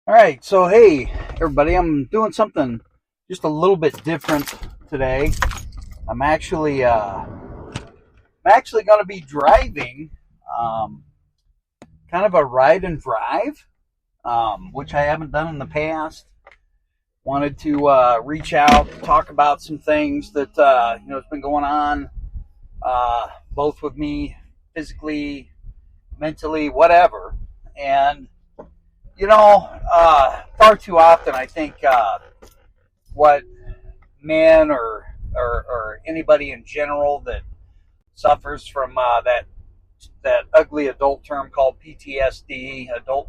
All right, so hey everybody, I'm doing something just a little bit different today. I'm actually going to be driving, um, kind of a ride and drive, which I haven't done in the past. Wanted to reach out, talk about some things that has been going on, both with me physically, mentally, whatever, and far too often I think what men or anybody in general that suffers from that ugly adult term called PTSD, or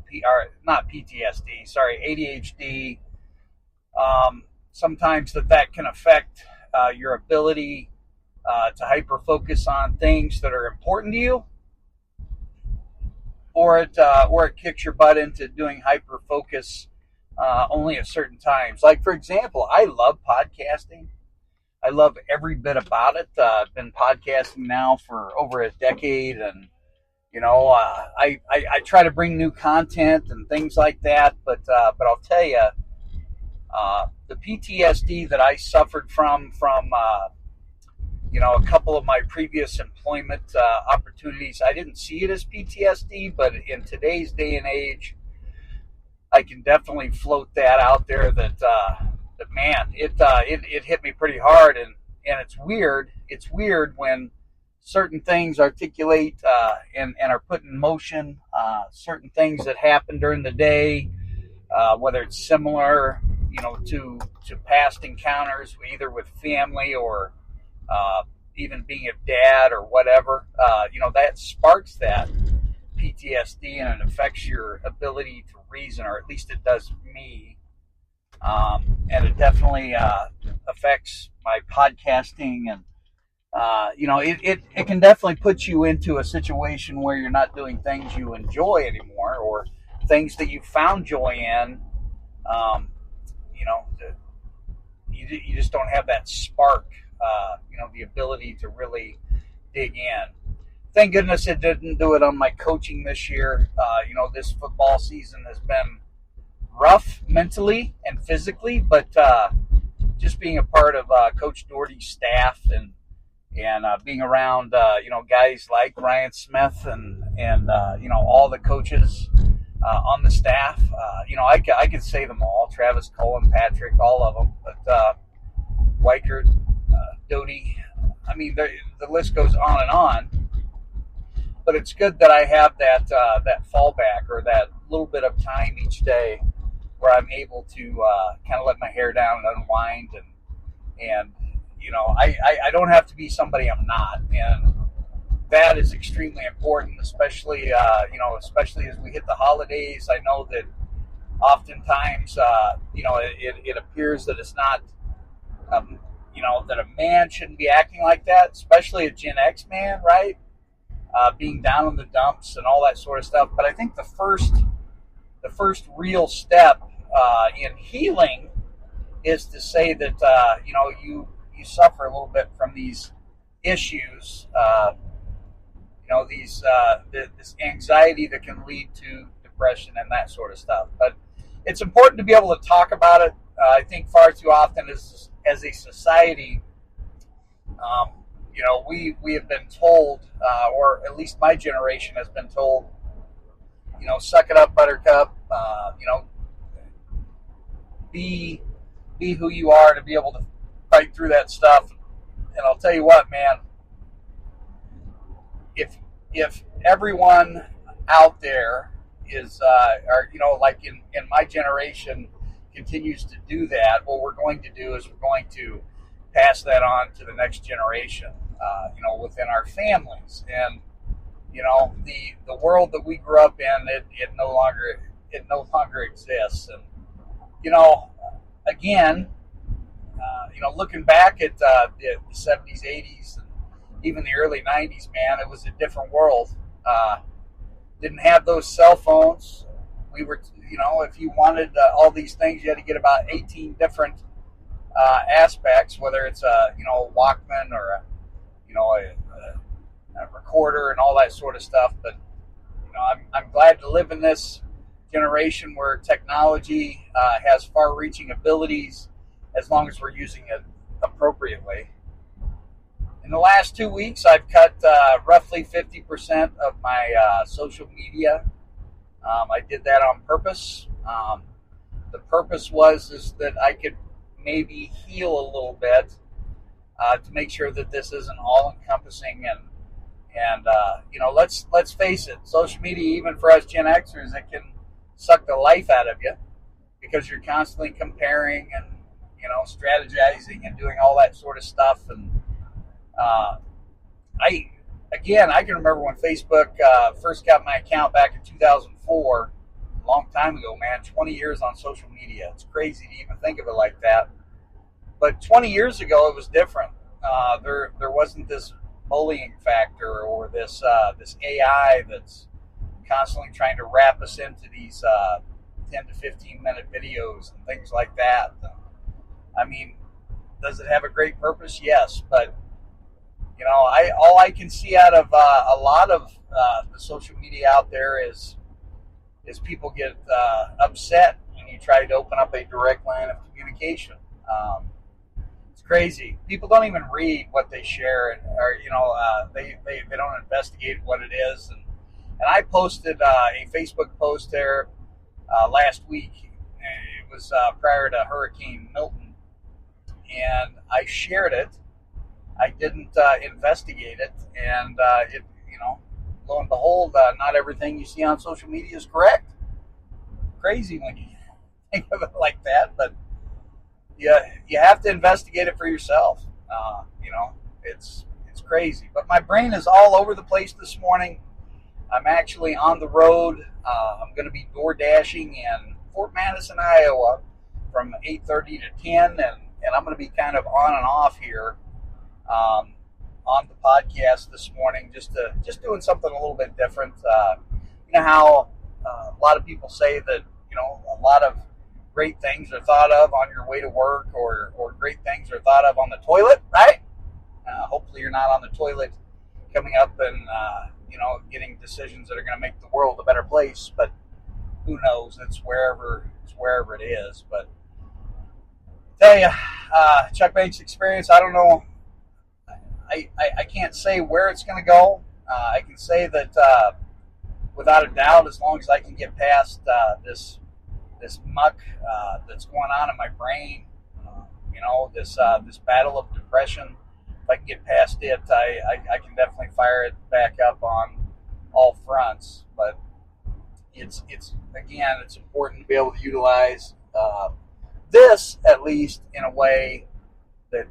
not PTSD, sorry, ADHD. Sometimes that can affect your ability to hyper focus on things that are important to you, or it kicks your butt into doing hyper focus only at certain times. Like for example, I love podcasting. I love every bit about it. I've been podcasting now for over a decade, and I try to bring new content and things like that. But I'll tell you, the PTSD that I suffered from a couple of my previous employment opportunities, I didn't see it as PTSD, but in today's day and age, I can definitely float that out there that man, it hit me pretty hard, and it's weird. It's weird when certain things articulate and are put in motion. Certain things that happen during the day, whether it's similar, to past encounters, either with family or even being a dad or whatever. That sparks that PTSD, and it affects your ability to reason, or at least it does me. And it definitely affects my podcasting, and it can definitely put you into a situation where you're not doing things you enjoy anymore, or things that you found joy in. Um, you know, you just don't have that spark. The ability to really dig in. Thank goodness it didn't do it on my coaching this year. This football season has been rough mentally and physically, but just being a part of Coach Doherty's staff, and being around guys like Ryan Smith and all the coaches on the staff. I could say them all: Travis Cullen, Patrick, all of them. But Weichert, Doty. I mean, the list goes on and on. But it's good that I have that fallback, or that little bit of time each day where I'm able to kind of let my hair down and unwind, and I don't have to be somebody I'm not, and that is extremely important, especially especially as we hit the holidays. I know that oftentimes it appears that it's not that a man shouldn't be acting like that, especially a Gen X man, right? Being down in the dumps and all that sort of stuff. But I think the first real step in healing is to say that you suffer a little bit from these issues, this anxiety that can lead to depression and that sort of stuff. But it's important to be able to talk about it. I think far too often as a society, we have been told, or at least my generation has been told, suck it up, buttercup, be who you are to be able to fight through that stuff. And I'll tell you what, man, if everyone out there is, like in my generation, continues to do that, what we're going to do is we're going to pass that on to the next generation, within our families. And the world that we grew up in, it no longer exists. And again, looking back at the 70s, 80s, and even the early 90s, man, it was a different world. Didn't have those cell phones. We were, if you wanted all these things, you had to get about 18 different aspects, whether it's a Walkman or a recorder and all that sort of stuff. But I'm glad to live in this generation where technology has far-reaching abilities as long as we're using it appropriately. In the last 2 weeks, I've cut roughly 50% of my social media. I did that on purpose. The purpose is that I could maybe heal a little bit to make sure that this isn't all-encompassing and let's face it, social media, even for us Gen Xers, it can suck the life out of you because you're constantly comparing and strategizing and doing all that sort of stuff. And I can remember when Facebook first got my account back in 2004, a long time ago, man. 20 years on social media. It's crazy to even think of it like that. But 20 years ago, it was different. There wasn't this bullying factor or this AI that's constantly trying to wrap us into these 10 to 15 minute videos and things like that. I mean, does it have a great purpose? Yes, but all I can see out of a lot of the social media out there is people get upset when you try to open up a direct line of communication. It's crazy. People don't even read what they share, or they don't investigate what it is. And I posted a Facebook post there last week. It was prior to Hurricane Milton, and I shared it. I didn't investigate it, and lo and behold, not everything you see on social media is correct. Crazy when you think of it like that, but you have to investigate it for yourself. It's crazy. But my brain is all over the place this morning. I'm actually on the road. I'm going to be door dashing in Fort Madison, Iowa, from 8:30 to 10, and I'm going to be kind of on and off here on the podcast this morning, just doing something a little bit different. How a lot of people say that a lot of great things are thought of on your way to work, or great things are thought of on the toilet, right? Hopefully you're not on the toilet coming up and getting decisions that are going to make the world a better place, but who knows? It's wherever it is. But tell you, Chuck Banks experience, I don't know. I can't say where it's going to go. I can say that without a doubt, as long as I can get past this muck that's going on in my brain, this battle of depression, if I can get past it, I can definitely fire it back up on all fronts. But it's important to be able to utilize this, at least in a way that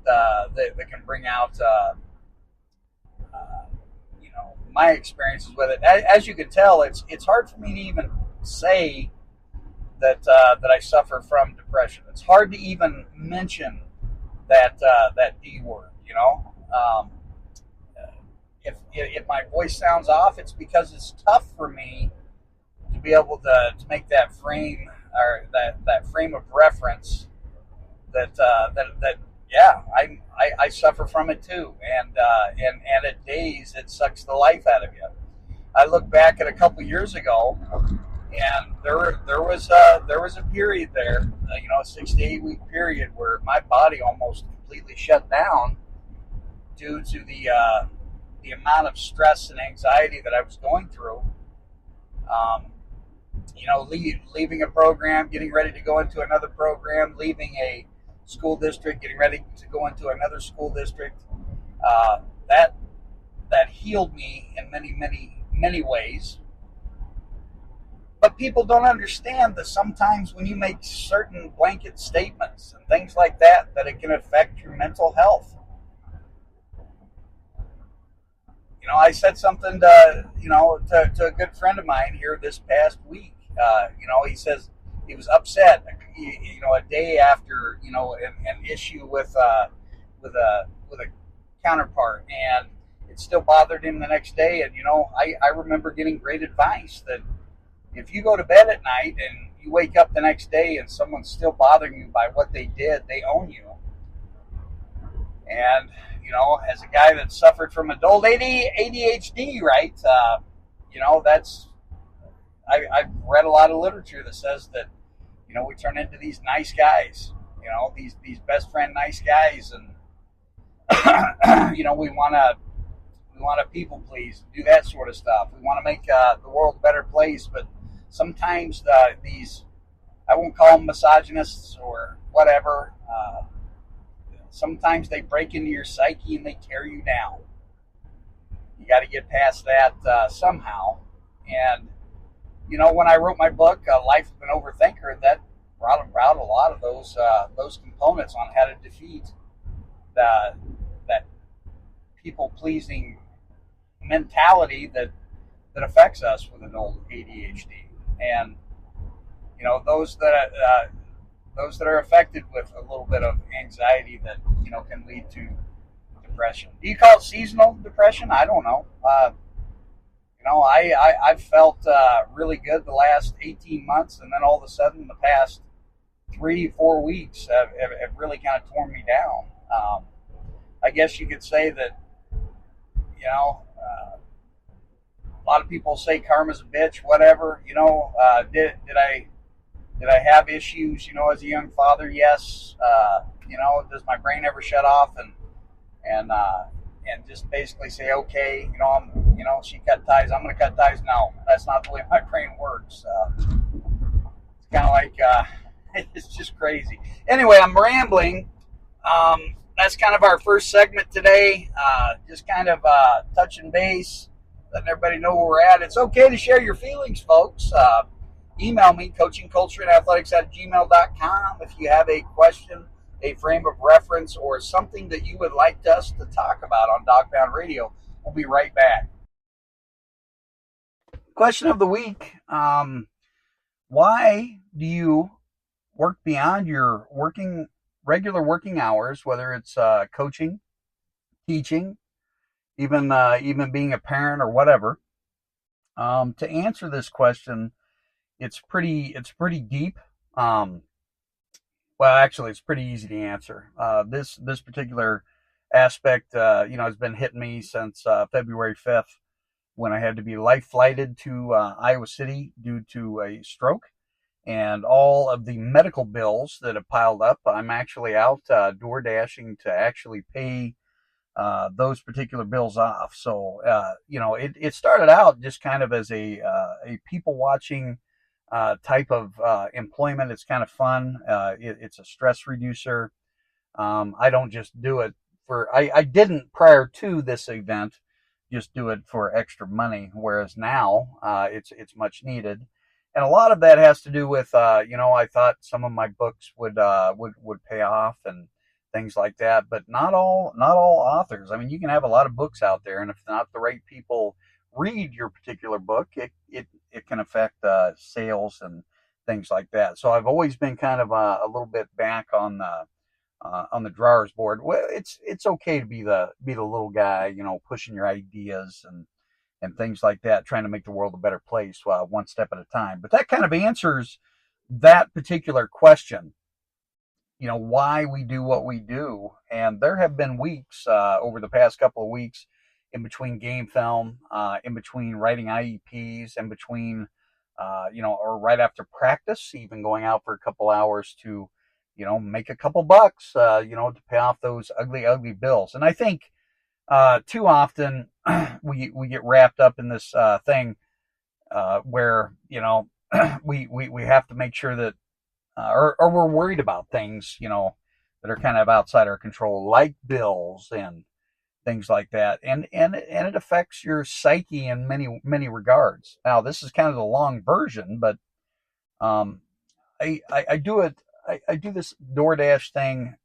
can bring out my experiences with it. As you can tell, it's hard for me to even say that I suffer from depression. It's hard to even mention that D word. If my voice sounds off, it's because it's tough for me to be able to make that frame, or that frame of reference that I suffer from it too, and at days it sucks the life out of you. I look back at a couple years ago, and there was a period there, a 6 to 8 week period where my body almost completely shut down due to the amount of stress and anxiety that I was going through. Leaving a program, getting ready to go into another program, leaving a school district, getting ready to go into another school district. That healed me in many ways. But people don't understand that sometimes when you make certain blanket statements and things like that it can affect your mental health. I said something to a good friend of mine here this past week. He says he was upset, a day after, an issue with a counterpart, and it still bothered him the next day. And, I remember getting great advice that if you go to bed at night and you wake up the next day and someone's still bothering you by what they did, they own you. And, as a guy that suffered from adult ADHD, right, I've read a lot of literature that says that, we turn into these nice guys, these best friend nice guys, and we want to people please, do that sort of stuff. We want to make the world a better place, but sometimes these, I won't call them misogynists or whatever. Sometimes they break into your psyche and they tear you down. You got to get past that somehow. And when I wrote my book, Life of an Overthinker, that brought about a lot of those components on how to defeat that people pleasing mentality that affects us with adult ADHD. And those that are affected with a little bit of anxiety that can lead to depression. Do you call it seasonal depression? I don't know. I've felt really good the last 18 months, and then all of a sudden the past 3-4 weeks have really kind of torn me down. I guess you could say that, a lot of people say karma's a bitch, whatever. Did I have issues, as a young father? Yes. Does my brain ever shut off and just basically say, okay, she cut ties, I'm going to cut ties? No, that's not the way my brain works. It's kind of like, it's just crazy. Anyway, I'm rambling. That's kind of our first segment today. Just kind of touching base, letting everybody know where we're at. It's okay to share your feelings, folks. Email me, coachingcultureandathletics@gmail.com, if you have a question, a frame of reference, or something that you would like us to talk about on Dog Pound Radio. We'll be right back. Question of the week. Why do you work beyond your regular working hours, whether it's coaching, teaching, even being a parent or whatever? To answer this question, it's pretty deep. Well, actually, it's pretty easy to answer. This particular aspect, has been hitting me since February 5th, when I had to be life flighted to Iowa City due to a stroke, and all of the medical bills that have piled up. I'm actually out door dashing to actually pay those particular bills off. So, it started out just kind of as a people watching type of employment. It's kind of fun. It's a stress reducer. I don't just do it I didn't, prior to this event, just do it for extra money, whereas now it's much needed. And a lot of that has to do with, I thought some of my books would pay off and things like that, but not all authors. I mean, you can have a lot of books out there, and if not the right people read your particular book, it can affect sales and things like that. So I've always been kind of a little bit back on the drawers board. Well, it's okay to be the little guy, pushing your ideas and things like that, trying to make the world a better place, one step at a time. But that kind of answers that particular question, why we do what we do. And there have been weeks over the past couple of weeks, in between game film, in between writing IEPs, in between, or right after practice, even going out for a couple hours to, make a couple bucks, to pay off those ugly bills. And I think too often we get wrapped up in this thing where, we have to make sure that, or we're worried about things, that are kind of outside our control, like bills and things like that. And it affects your psyche in many regards. Now, this is kind of the long version, but I do it. I do this DoorDash thing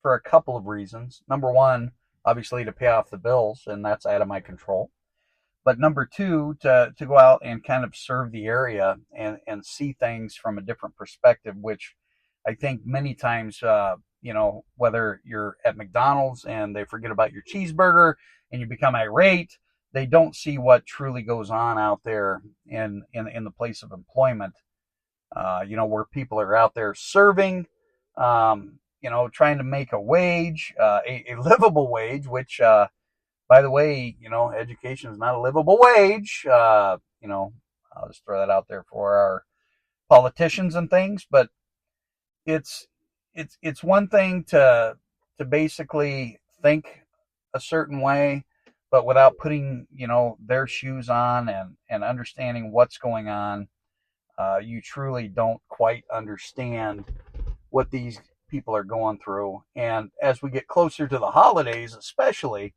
for a couple of reasons. Number one, obviously to pay off the bills, and that's out of my control. But number two, to go out and kind of serve the area and see things from a different perspective, which I think many times, whether you're at McDonald's and they forget about your cheeseburger and you become irate, they don't see what truly goes on out there in the place of employment, where people are out there serving, trying to make a wage, a livable wage, which, by the way, education is not a livable wage. I'll just throw that out there for our politicians and things. But it's one thing to basically think a certain way, but without putting their shoes on and understanding what's going on. You truly don't quite understand what these people are going through. And as we get closer to the holidays, especially,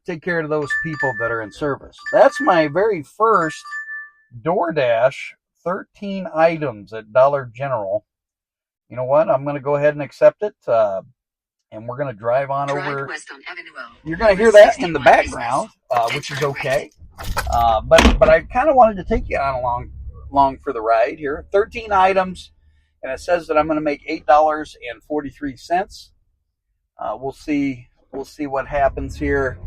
take care of those people that are in service. That's my very first DoorDash, 13 items at Dollar General. You know what? I'm going to go ahead and accept it. And we're going to drive on over. You're going to hear that in the background, which is okay. But I kind of wanted to take you on along for the ride here. 13 items, and it says that I'm going to make $8.43. We'll see what happens here.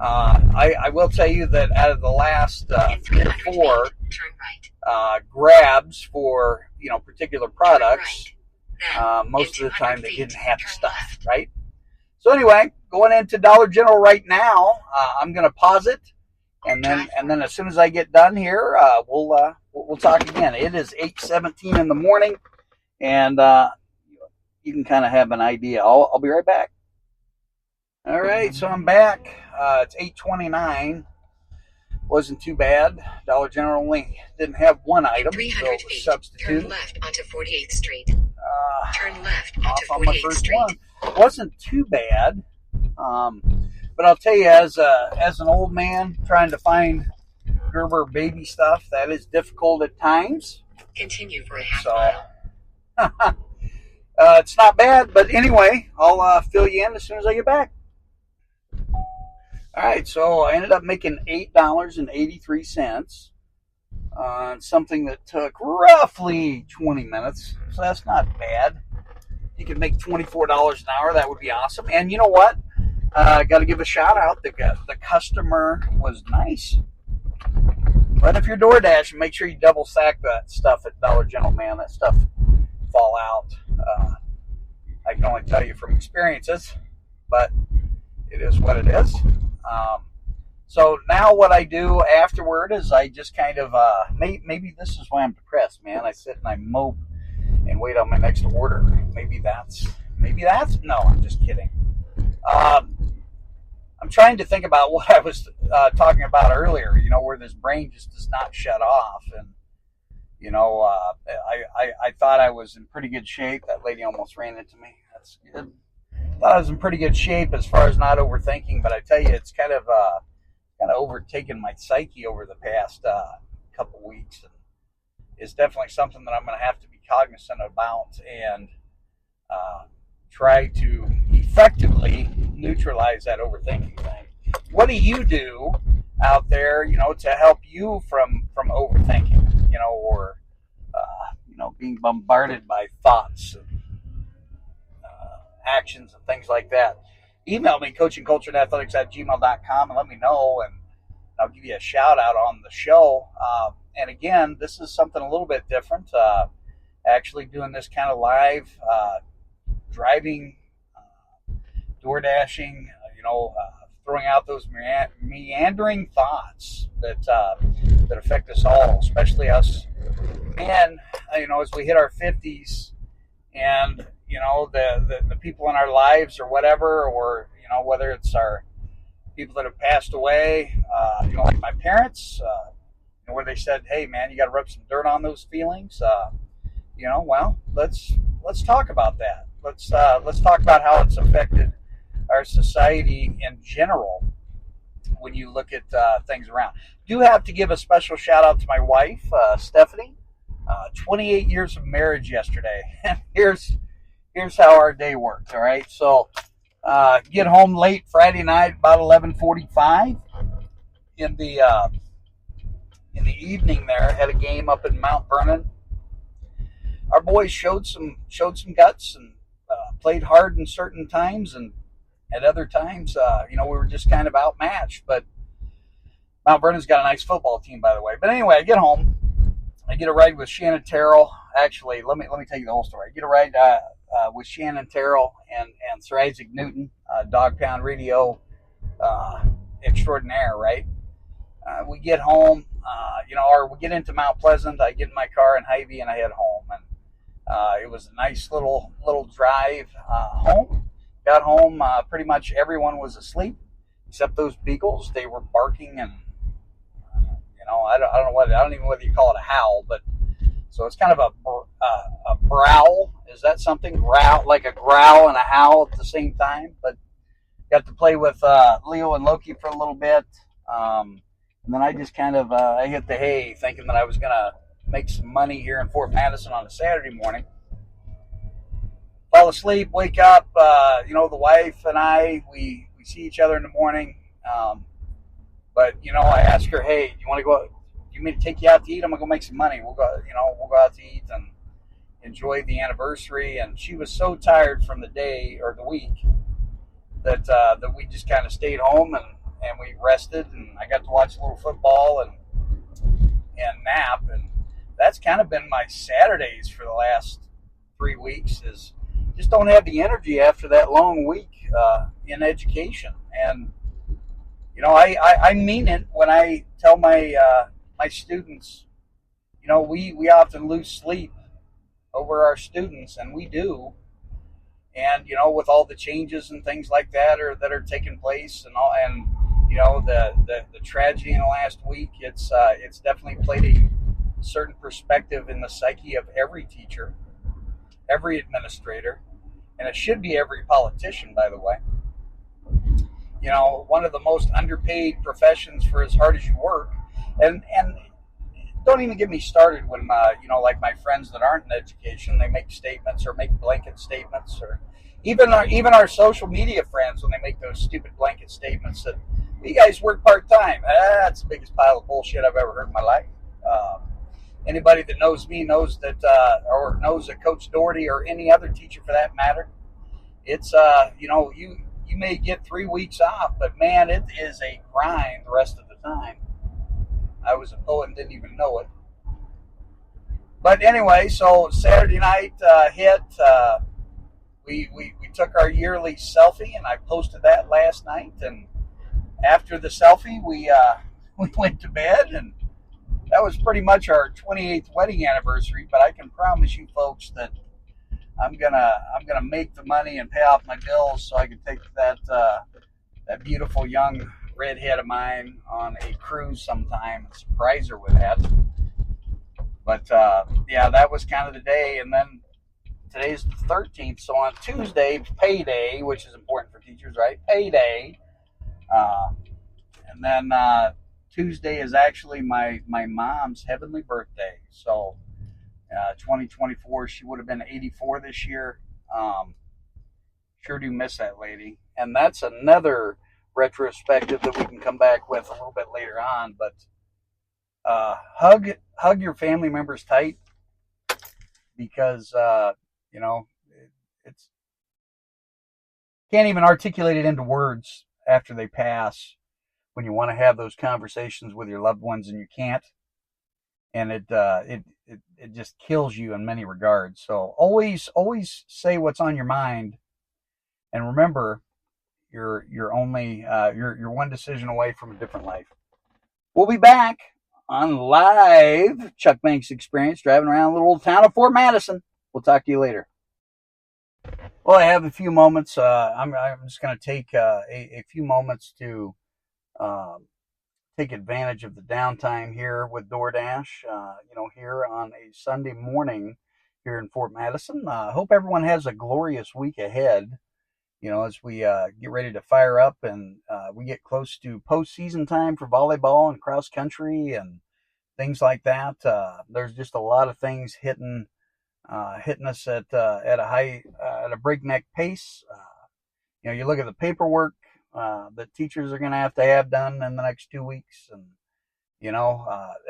I will tell you that out of the last 3 or 4 grabs for particular products, most of the time they didn't have the stuff, right? So anyway, going into Dollar General right now, I'm going to pause it, and then as soon as I get done here, we'll talk again. It is 8:17 in the morning, and you can kind of have an idea. I'll be right back. All right, so I'm back. It's 8:29. Wasn't too bad. Dollar General only didn't have one item, so it was substituted. Turn left onto 48th Street. Turn left off onto on my 48th first Street. one. Wasn't too bad. But I'll tell you, as an old man trying to find Gerber baby stuff, that is difficult at times. Continue for a half mile. It's not bad, but anyway, I'll fill you in as soon as I get back. All right, so I ended up making $8.83 on something that took roughly 20 minutes, so that's not bad. You could make $24 an hour. That would be awesome. And you know what? Got to give a shout out. The customer was nice. But if you're DoorDash, make sure you double stack that stuff at Dollar General, man. That stuff fall out. I can only tell you from experiences, but it is what it is. So now what I do afterward is I just kind of, maybe this is why I'm depressed, man. I sit and I mope and wait on my next order. Maybe that's, no, I'm just kidding. I'm trying to think about what I was talking about earlier, where this brain just does not shut off. And, I thought I was in pretty good shape. That lady almost ran into me. That's good. Thought I was in pretty good shape as far as not overthinking, but I tell you, it's kind of overtaken my psyche over the past couple weeks. And it's definitely something that I'm going to have to be cognizant about and try to effectively neutralize that overthinking thing. What do you do out there, to help you from overthinking, or being bombarded by thoughts and actions and things like that? Email me, coachingcultureandathletics@gmail.com, and let me know, and I'll give you a shout out on the show. And again, this is something a little bit different. Actually doing this kind of live, driving, door dashing, throwing out those meandering thoughts that affect us all, especially us men. As we hit our 50s, and the people in our lives or whatever, or whether it's our people that have passed away, like my parents, where they said, "Hey, man, you got to rub some dirt on those feelings." Well, let's talk about that. Let's talk about how it's affected our society in general when you look at things around. Do have to give a special shout out to my wife, Stephanie. 28 years of marriage yesterday. Here's how our day worked. All right, so get home late Friday night, about 11:45. In the evening, there had a game up in Mount Vernon. Our boys showed some guts and played hard in certain times, and at other times, we were just kind of outmatched. But Mount Vernon's got a nice football team, by the way. But anyway, I get home. I get a ride with Shannon Terrell. Actually, let me tell you the whole story. I get a ride with Shannon Terrell and Sir Isaac Newton, Dog Pound Radio extraordinaire, right? We get home. or we get into Mount Pleasant, I get in my car in Hy-Vee and I head home. And it was a nice little drive home. Got home, pretty much everyone was asleep except those beagles. They were barking, and I don't even know whether you call it a howl, but so it's kind of a growl. Is that something? Growl, like a growl and a howl at the same time. But got to play with Leo and Loki for a little bit. And then I just kind of I hit the hay thinking that I was going to make some money here in Fort Madison on a Saturday morning. Fall asleep, wake up, the wife and I, we see each other in the morning. But I ask her, hey, you want to go, do you want me to take you out to eat? I'm going to go make some money. We'll go out to eat and enjoy the anniversary. And she was so tired from the day or the week that we just kind of stayed home and we rested, and I got to watch a little football and nap. And that's kind of been my Saturdays for the last 3 weeks, is just don't have the energy after that long week in education. And I mean it when I tell my my students, we often lose sleep over our students, and we do. And with all the changes and things like that are taking place, and the tragedy in the last week, it's definitely played a certain perspective in the psyche of every teacher, every administrator, and it should be every politician, by the way. One of the most underpaid professions for as hard as you work. And don't even get me started when, like my friends that aren't in education, they make statements or make blanket statements, or even our social media friends, when they make those stupid blanket statements that you guys work part-time. That's the biggest pile of bullshit I've ever heard in my life. Anybody that knows me knows that, or knows that Coach Doherty or any other teacher for that matter, it's, you may get 3 weeks off, but man, it is a grind the rest of the time. I was a poet and didn't even know it. But anyway, so Saturday night hit. We took our yearly selfie, and I posted that last night. And after the selfie, we went to bed, and that was pretty much our 28th wedding anniversary. But I can promise you folks that I'm gonna make the money and pay off my bills so I can take that beautiful young redhead of mine on a cruise sometime and surprise her with that. But that was kind of the day. And then today's the 13th, so on Tuesday, payday, which is important for teachers, right? Payday. And then Tuesday is actually my mom's heavenly birthday. So 2024, she would have been 84 this year. Sure do miss that lady. And that's another retrospective that we can come back with a little bit later on. But hug your family members tight, because it's can't even articulate it into words after they pass when you want to have those conversations with your loved ones and you can't. And it just kills you in many regards. So always say what's on your mind, and remember, you're only you're one decision away from a different life. We'll be back on live Chuck Banks Experience, driving around the little old town of Fort Madison. We'll talk to you later. Well, I have a few moments. I'm just going to take a few moments to take advantage of the downtime here with DoorDash, here on a Sunday morning here in Fort Madison. Hope everyone has a glorious week ahead, as we get ready to fire up and we get close to postseason time for volleyball and cross country and things like that. There's just a lot of things hitting us at a breakneck pace. You look at the paperwork that teachers are going to have done in the next 2 weeks. And,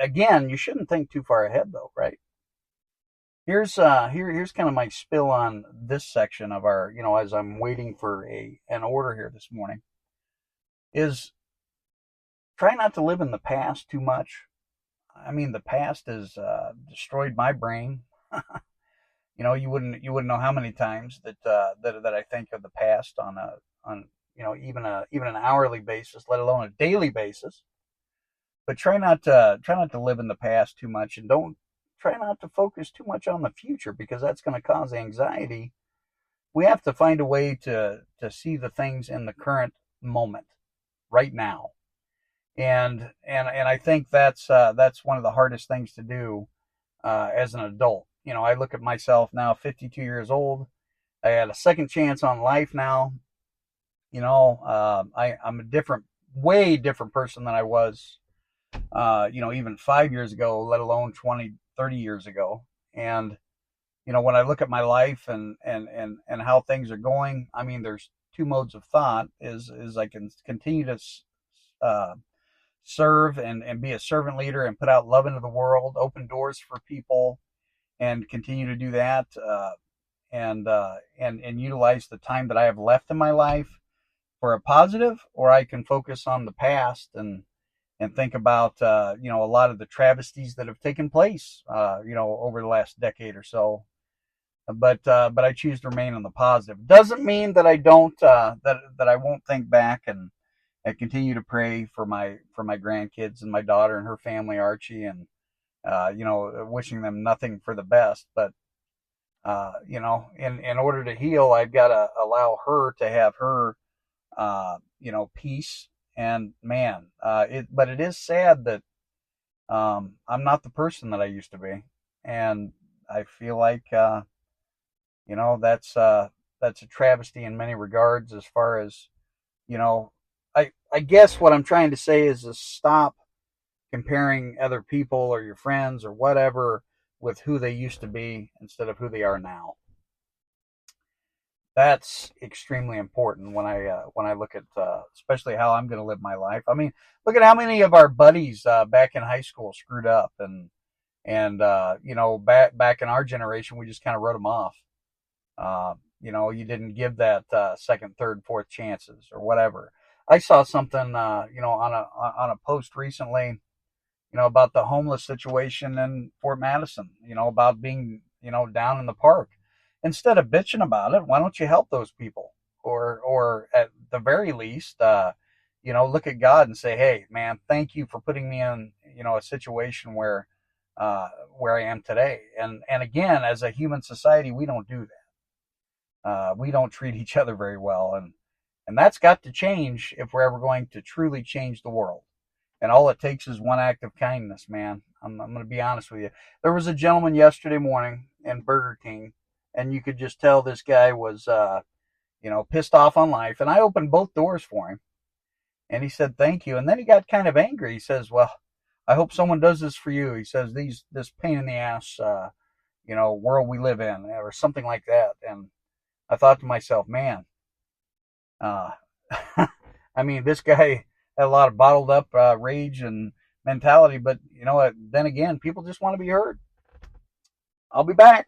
again, you shouldn't think too far ahead though, right? Here's kind of my spill on this section of our, as I'm waiting for an order here this morning, is try not to live in the past too much. I mean, the past has destroyed my brain. You wouldn't know how many times that I think of the past on even an hourly basis, let alone a daily basis. but try not to live in the past too much, and don't try not to focus too much on the future, because that's going to cause anxiety. We have to find a way to see the things in the current moment, right now. And I think that's one of the hardest things to do as an adult. I look at myself now, 52 years old. I had a second chance on life now. I'm a way different person than I was, even 5 years ago, let alone 20, 30 years ago. And, when I look at my life and how things are going, I mean, there's two modes of thought is I can continue to, uh, serve and be a servant leader and put out love into the world, open doors for people, and continue to do that, and utilize the time that I have left in my life for a positive, or I can focus on the past and think about a lot of the travesties that have taken place over the last decade or so. But I choose to remain on the positive. Doesn't mean that I don't that I won't think back and continue to pray for my grandkids and my daughter and her family, Archie, and wishing them nothing for the best. But in order to heal, I've got to allow her to have her peace. And man, but it is sad that I'm not the person that I used to be, and I feel like that's a travesty in many regards. As far as I guess what I'm trying to say is to stop comparing other people or your friends or whatever with who they used to be instead of who they are now. That's extremely important when I look at especially how I'm going to live my life. I mean, look at how many of our buddies back in high school screwed up, and back in our generation we just kind of wrote them off. You didn't give that second, third, fourth chances or whatever. I saw something on a post recently, about the homeless situation in Fort Madison, about being, down in the park. Instead of bitching about it, why don't you help those people? Or at the very least, look at God and say, hey, man, thank you for putting me in, a situation where I am today. And again, as a human society, we don't do that. We don't treat each other very well. And that's got to change if we're ever going to truly change the world. And all it takes is one act of kindness, man. I'm going to be honest with you. There was a gentleman yesterday morning in Burger King, and you could just tell this guy was, pissed off on life. And I opened both doors for him. And he said, thank you. And then he got kind of angry. He says, well, I hope someone does this for you. He says, this pain in the ass, world we live in, or something like that. And I thought to myself, man, I mean, this guy had a lot of bottled up rage and mentality, but then again, people just want to be heard. I'll be back.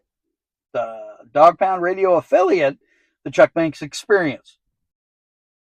The Dog Pound Radio affiliate, the Chuck Banks Experience.